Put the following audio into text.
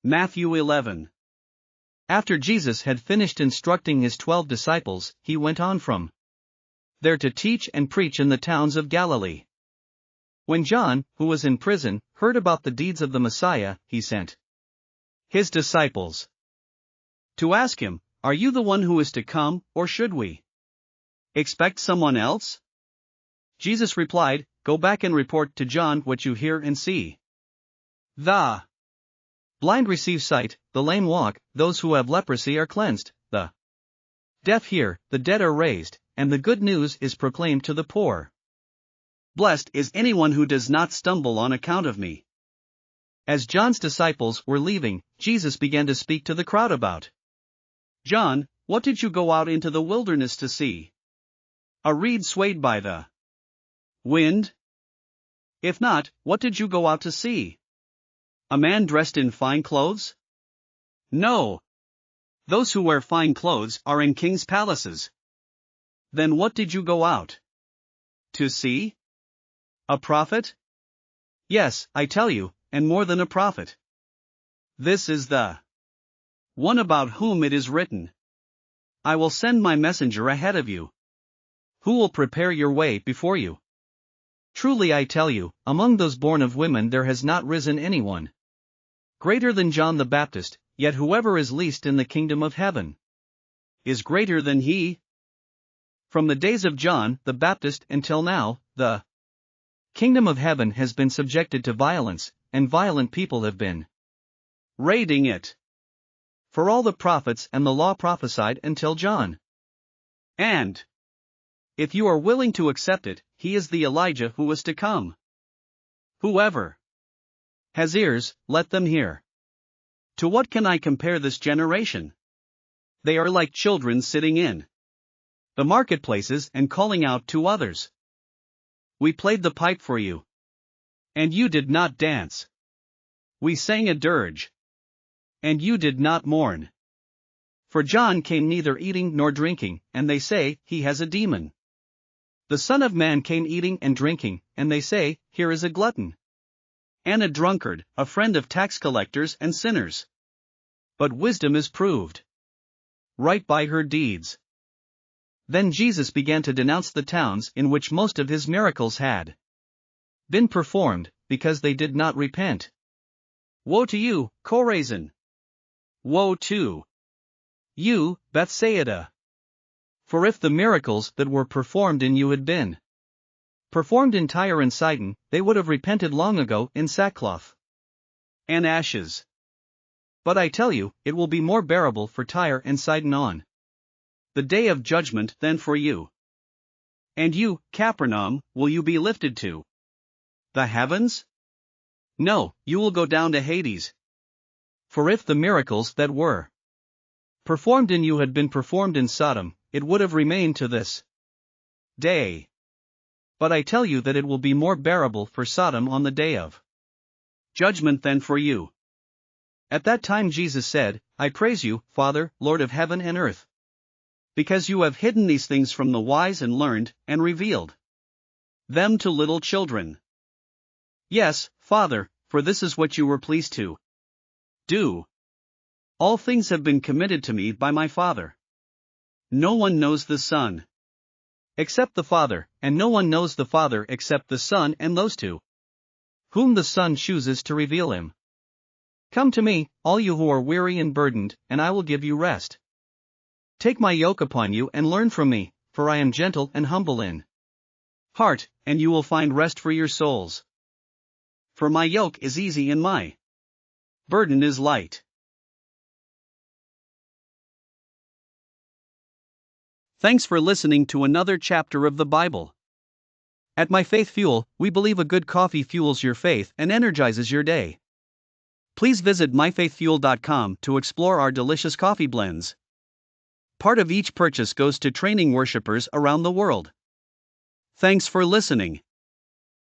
Matthew 11. After Jesus had finished instructing his 12 disciples, he went on from there to teach and preach in the towns of Galilee. When John, who was in prison, heard about the deeds of the Messiah, he sent his disciples to ask him, "Are you the one who is to come, or should we expect someone else?" Jesus replied, "Go back and report to John what you hear and see. The blind receive sight, the lame walk, those who have leprosy are cleansed, the deaf hear, the dead are raised, and the good news is proclaimed to the poor. Blessed is anyone who does not stumble on account of me." As John's disciples were leaving, Jesus began to speak to the crowd about John. "What did you go out into the wilderness to see? A reed swayed by the wind? If not, what did you go out to see? A man dressed in fine clothes? No. Those who wear fine clothes are in kings' palaces. Then what did you go out to see? A prophet? Yes, I tell you, and more than a prophet. This is the one about whom it is written, 'I will send my messenger ahead of you, who will prepare your way before you.' Truly I tell you, among those born of women there has not risen anyone greater than John the Baptist, yet whoever is least in the kingdom of heaven is greater than he. From the days of John the Baptist until now, the kingdom of heaven has been subjected to violence, and violent people have been raiding it. For all the prophets and the law prophesied until John. And if you are willing to accept it, he is the Elijah who was to come. Whoever has ears, let them hear. To what can I compare this generation? They are like children sitting in the marketplaces and calling out to others, 'We played the pipe for you, and you did not dance. We sang a dirge, and you did not mourn.' For John came neither eating nor drinking, and they say, 'He has a demon.' The Son of Man came eating and drinking, and they say, 'Here is a glutton and a drunkard, a friend of tax collectors and sinners.' But wisdom is proved right by her deeds." Then Jesus began to denounce the towns in which most of his miracles had been performed, because they did not repent. "Woe to you, Chorazin! Woe to you, Bethsaida! For if the miracles that were performed in you had been performed in Tyre and Sidon, they would have repented long ago in sackcloth and ashes. But I tell you, it will be more bearable for Tyre and Sidon on the day of judgment than for you. And you, Capernaum, will you be lifted to the heavens? No, you will go down to Hades. For if the miracles that were performed in you had been performed in Sodom, it would have remained to this day. But I tell you that it will be more bearable for Sodom on the day of judgment than for you." At that time Jesus said, "I praise you, Father, Lord of heaven and earth, because you have hidden these things from the wise and learned, and revealed them to little children. Yes, Father, for this is what you were pleased to do. All things have been committed to me by my Father. No one knows the Son except the Father, and no one knows the Father except the Son and those to whom the Son chooses to reveal him. Come to me, all you who are weary and burdened, and I will give you rest. Take my yoke upon you and learn from me, for I am gentle and humble in heart, and you will find rest for your souls. For my yoke is easy and my burden is light." Thanks for listening to another chapter of the Bible. At My Faith Fuel, we believe a good coffee fuels your faith and energizes your day. Please visit myfaithfuel.com to explore our delicious coffee blends. Part of each purchase goes to training worshipers around the world. Thanks for listening.